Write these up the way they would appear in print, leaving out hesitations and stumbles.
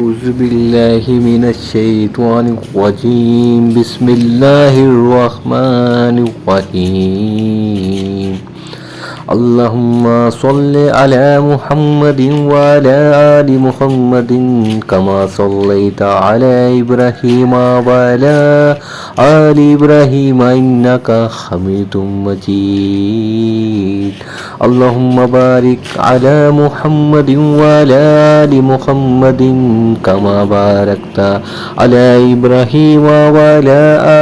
أعوذ بالله من الشيطان الرجيم بسم الله الرحمن الرحيم اللهم صل على محمد وعلى آل محمد كما صليت على إبراهيم وعلى آل إبراهيم إنك حميد مجيد اللهم بارك على محمد وعلى آل محمد كما باركت على إبراهيم وعلى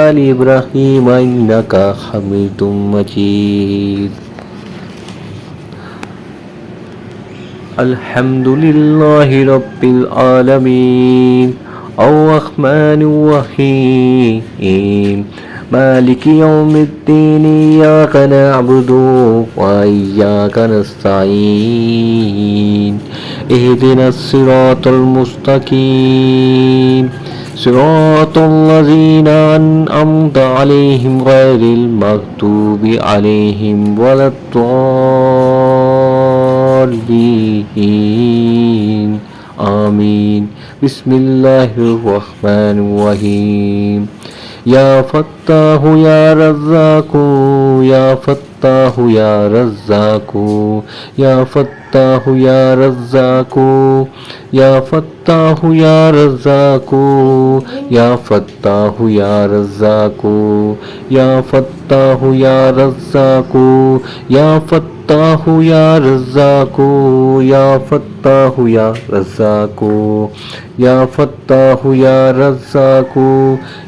آل إبراهيم إنك حميد مجيد الحمد لله رب العالمين الرحمن الرحيم مالك يوم الدين إياك نعبد وإياك نستعين اهدنا الصراط المستقيم صراط الذين أنعمت عليهم غير المغضوب عليهم ولا الضالين آمين بسم الله الرحمن الرحيم يا فتاح يا رزاق يا فتاح يا رزاق يا فتاح يا رزاق يا فتاح يا رزاق يا فتاح يا رزاق يا فتاح يا رزاق يا فتاح يا رزاق يا فتاح يا رزاق يا فتاح يا رزاق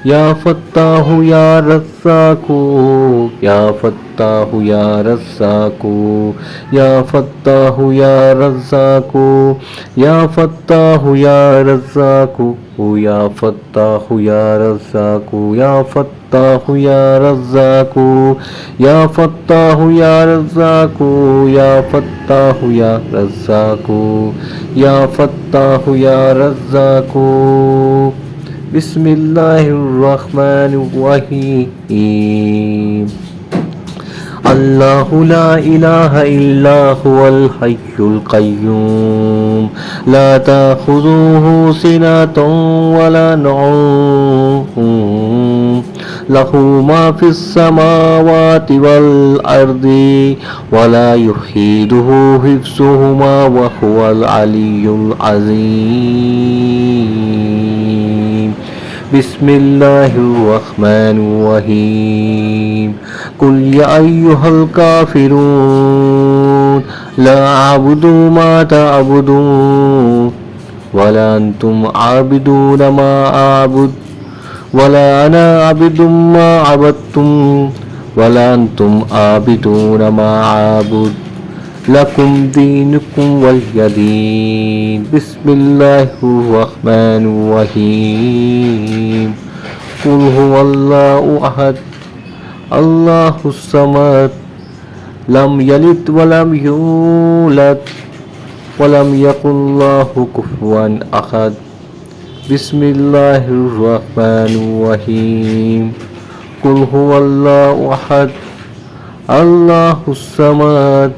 يا فتاح يا رزاق يا فتاح يا رزاق يا فتاح يا رزاق يا فتاح يا رزاق يا فتاح يا رزاق يا فتاح يا رزاق يا فتاح يا رزاق يا فتاح يا رزاق يا فتاح يا رزاق بسم الله الرحمن الرحيم الله لا إله إلا هو الحي القيوم لا تأخذه سنة ولا نوم له ما في السماوات والأرض ولا يحيده حفظهما وهو العلي العظيم بسم الله الرحمن الرحيم قل يا أيها الكافرون لا أعبد ما تعبدون ولا أنتم عابدون ما أعبد ولا أنا عبد ما عبدتم ولا أنتم عابدون ما أعبد لكم دينكم ولي دين بسم الله الرحمن الرحيم قل هو الله أحد الله الصمد لم يلد ولم يولد ولم يكن له كفوا أحد بسم الله الرحمن الرحيم قل هو الله أحد الله الصمد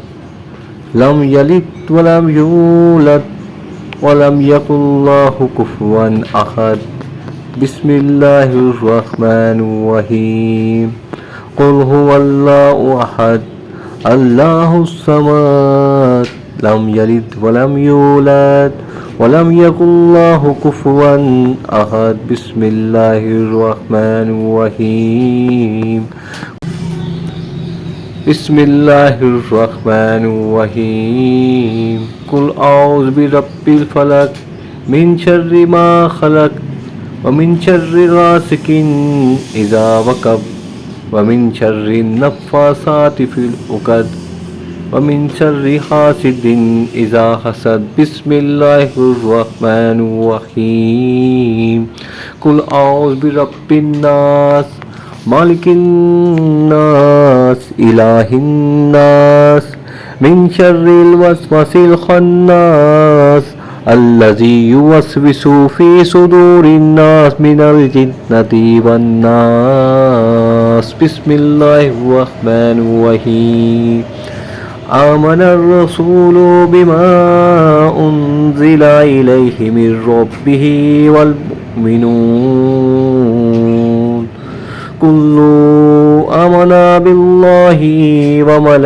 لم يلد ولم يولد ولم يكن له كفوا أحد بسم الله الرحمن الرحيم قل هو الله أحد الله الصمد لم يلد ولم يولد ولم يكن له كفوا أحد بسم الله الرحمن الرحيم بسم الله الرحمن الرحيم قل أعوذ برب الفلق من شر ما خلق ومن شر غاسق إذا وقب ومن شر النفاثات في العقد ومن شر حاسد إذا حسد بسم الله الرحمن الرحيم قل أعوذ برب الناس مالك الناس إله الناس من شر الوسواس الخناس الذي يوسوس في صدور الناس من الجنة والناس بسم الله الرحمن الرحيم آمن الرسول بما أنزل إليه من ربه والمؤمنون كل آمن بالله وملائكته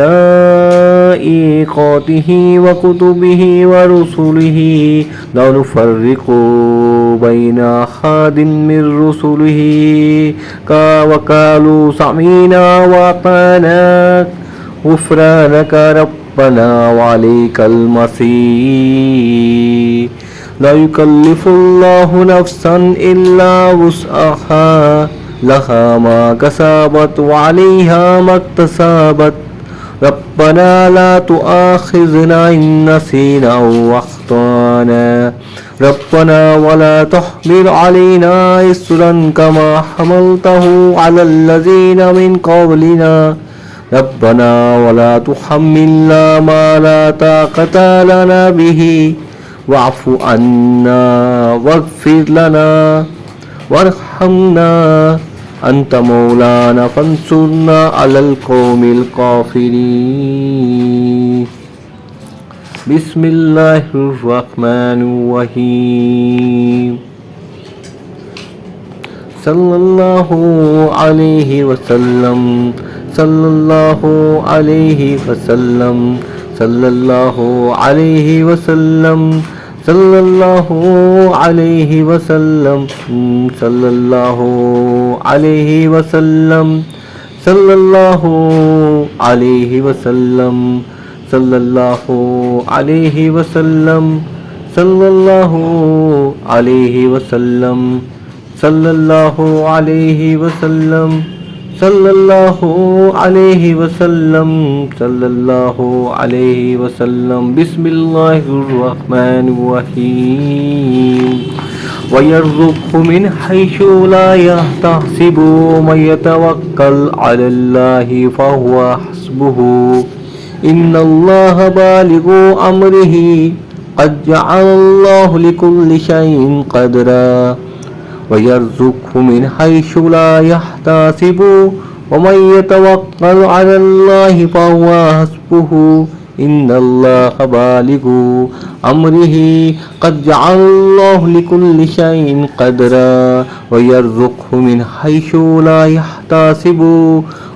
وكتبه ورسله لا نفرق بين أحد من رسله وقالوا سمعنا وأطعنا غفرانك ربنا وعليك المصير لا يكلف الله نفسا إلا وسعها لها ما كسبت وعليها ما اكتسبت ربنا لا تؤاخذنا إن نسينا أو أخطأنا ربنا ولا تحمل علينا إصرا كما حملته على الذين من قبلنا ربنا ولا تحملنا ما لا طاقة لنا به واعف عنا واغفر لنا وارحمنا أنت مولانا فانصرنا على القوم الكافرين بسم الله الرحمن الرحيم صلى الله عليه وسلم صلى الله عليه وسلم صلى الله عليه وسلم صلى الله عليه وسلم صلى الله عليه وسلم صلى الله عليه وسلم صلى الله عليه وسلم صلى الله عليه وسلم صلى الله عليه وسلم صلى الله عليه وسلم صلى الله عليه وسلم بسم الله الرحمن الرحيم ويرزقه من حيث لا يحتسب ومن يتوكل على الله فهو حسبه إن الله بالغ أمره قد جعل الله لكل شيء قدرا ويرزقه من حيث لا يحتسب ومن يتوكل على الله فهو حسبه إن الله بالغ أمره قد جعل الله لكل شيء قدرا ويرزقه من حيث لا يحتسب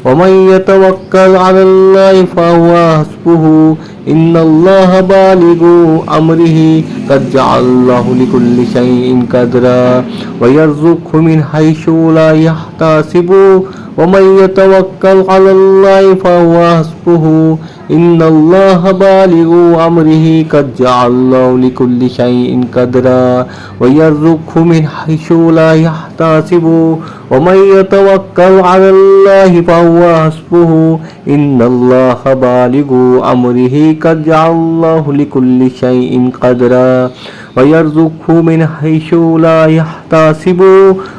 ومن يتوكل على الله فهو حسبه إن الله بالغ أمره قد جعل الله لكل شيء قدرا ويرزقه من حيث لا يحتسب ومن يتوكل على الله فهو حسبه إن الله بالغ أمره قد جعل الله لكل شيء قدرا ويرزقه من حيث لا يحتسب ومن يتوكل على الله فهو حسبه إن الله بالغ أمره قد جعل الله لكل شيء قدرا ويرزقه من حيث لا يحتسب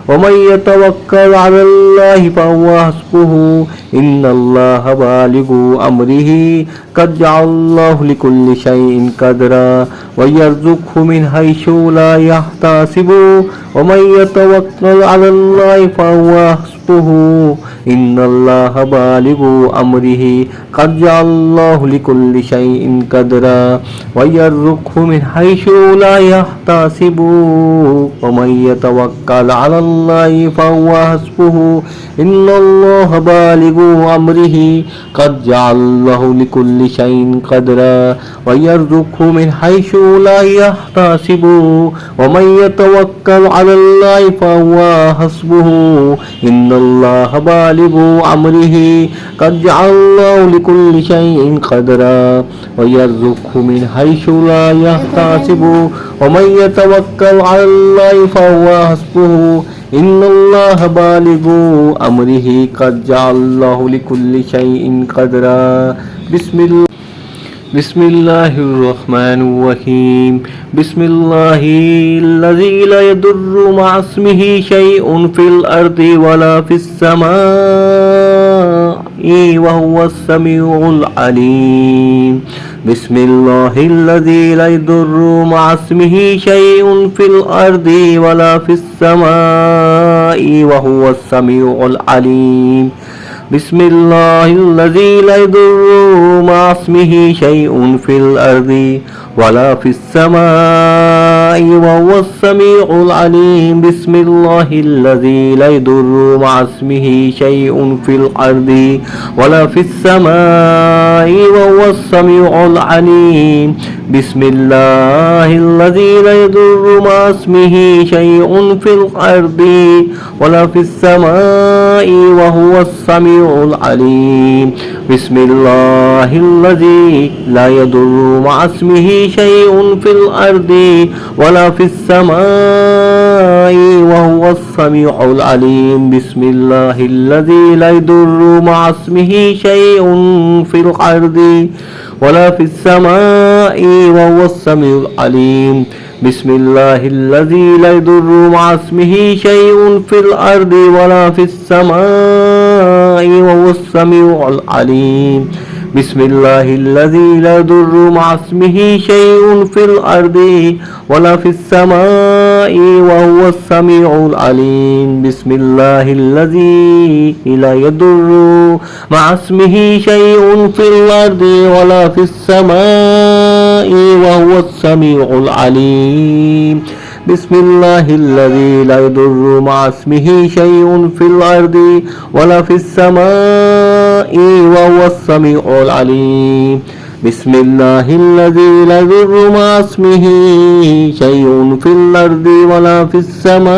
ومن يتوكل على الله فهو حسبه إن الله بالغ أمره قد جعل الله لكل شيء قدرا ويرزقه من حيث لا يحتسب ومن يتوكل على الله فهو حسبه إن الله بالغ أمره قد جعل الله لكل شيء قدرا ويرزقه من حيث لا يحتسب ومن يتوكل على الله فهو حسبه إن الله بالغ أمره قد جعل الله لكل شيء قدرا ويرزقه من حيث لا يحتسب ومن يتوكل على الله فهو حسبه إن الله بالغ أمره قد جعل الله لكل شيء قدرا ويرزقه من حيث لا يحتسب ومن يتوكل على الله فهو حسبه إن الله بالغ أمره قد جعل الله لكل شيء قدرا بسم الله الرحمن الرحيم بسم الله الذي لا يضر مع اسمه شيء في الأرض ولا في السماء وهو السميع العليم بسم الله الذي لا يضر مع اسمه شيء في الأرض ولا في السماء وهو السميع العليم بسم الله الذي لا يضر مع اسمه شيء في الأرض ولا في السماء وهو السميع العليم بسم الله الذي لا يضر مع اسمه شيء في الأرض ولا في السماء وهو السميع العليم بسم الله الذي لا يضر مع اسمه شيء في الأرض ولا في السماء وهو السميع العليم بسم الله الذي لا يضر مع اسمه شيء في الأرض ولا في السماء وهو السميع العليم بسم الله الذي لا يضر مع اسمه شيء في الأرض ولا في السماء وهو السميع العليم بسم الله الذي لا يضر مع اسمه شيء في الأرض ولا في السماء وهو السميع العليم بسم الله الذي لا يضر مع اسمه شيء في الأرض ولا في السماء وهو السميع العليم بسم الله الذي لا يضر مع اسمه شيء في الأرض ولا في السماء وهو السميع العليم بسم الله الذي لا يضر مع اسمه شيء في الأرض ولا في السماء وهو السميع العليم بسم الله الذي لا يضر مع اسمه شيء في الأرض ولا في السماء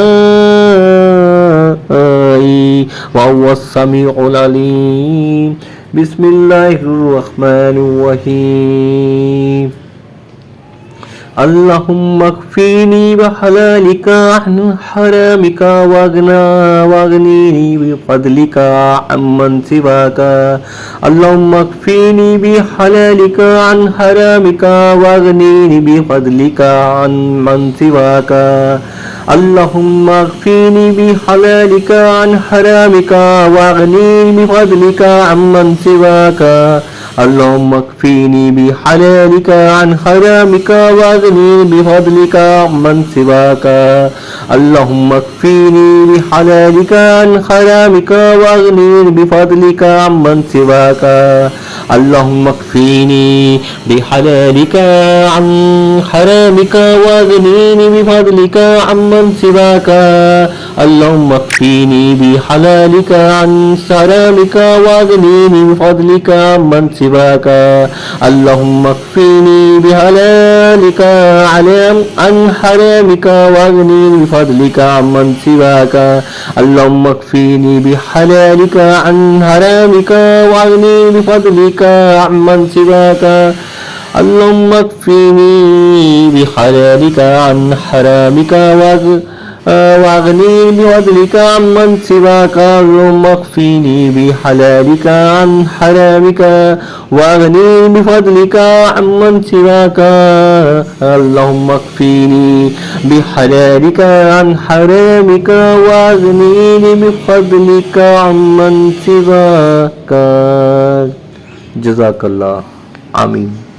وهو السميع العليم بسم الله الرحمن الرحيم اللهم اكفيني بحلالك عن حرامك واغنيني بفضلك عمن سواك اللهم اكفيني بحلالك عن حرامك واغنيني بفضلك عن من سواك اللهم اكفيني بحلالك عن حرامك واغنيني بفضلك عمن سواك اللهم اكفيني بحلالك عن حرامك واغنيني بفضلك عمن سواك اللهم اكفيني بحلالك عن حرامك واغنيني بفضلك عمن سواك اللهم اكفيني بحلالك عن حرامك واغنيني بفضلك عمن سواك اللهم اكفيني بحلالك عن حرامك واغنيني بفضلك عمن سواك اللهم اكفيني بحلالك عن حرامك واغنيني بفضلك عمن سواك اللهم اكفيني بحلالك عن حرامك واغنيني بفضلك عمن سواك اللهم اكفيني بحلالك عن حرامك واغنيني بفضلك عمن سواك اللهم اكفيني بحلالك عن حرامك واغنيني بفضلك عمن سواك اللهم اكفيني بحلالك عن حرامك واغنيني بفضلك عمن سواك جزاك الله آمين